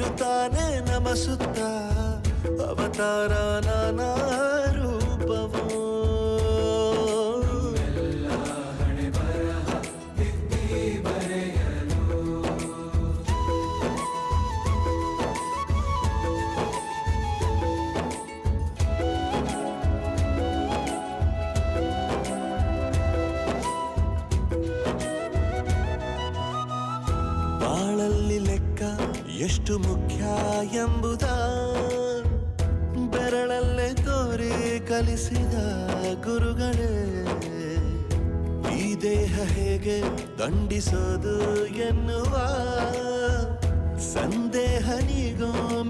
ಎನ್ನುತ್ತಾನೆ ನಮಸುತ್ತ ಅವತಾರ ನಾನಾ ರೂಪವೋ. ಬಾಳಲ್ಲಿ ಲೆಕ್ಕ ಎಷ್ಟು ಮುಖ್ಯ ಎಂಬುದ ಬೆರಳಲ್ಲೇ ತೋರಿ ಕಲಿಸಿದ ಗುರುಗಳೇ. ಈ ದೇಹ ಹೇಗೆ ದಂಡಿಸೋದು ಎನ್ನುವ ಸಂದೇಹ ನೀಗೋ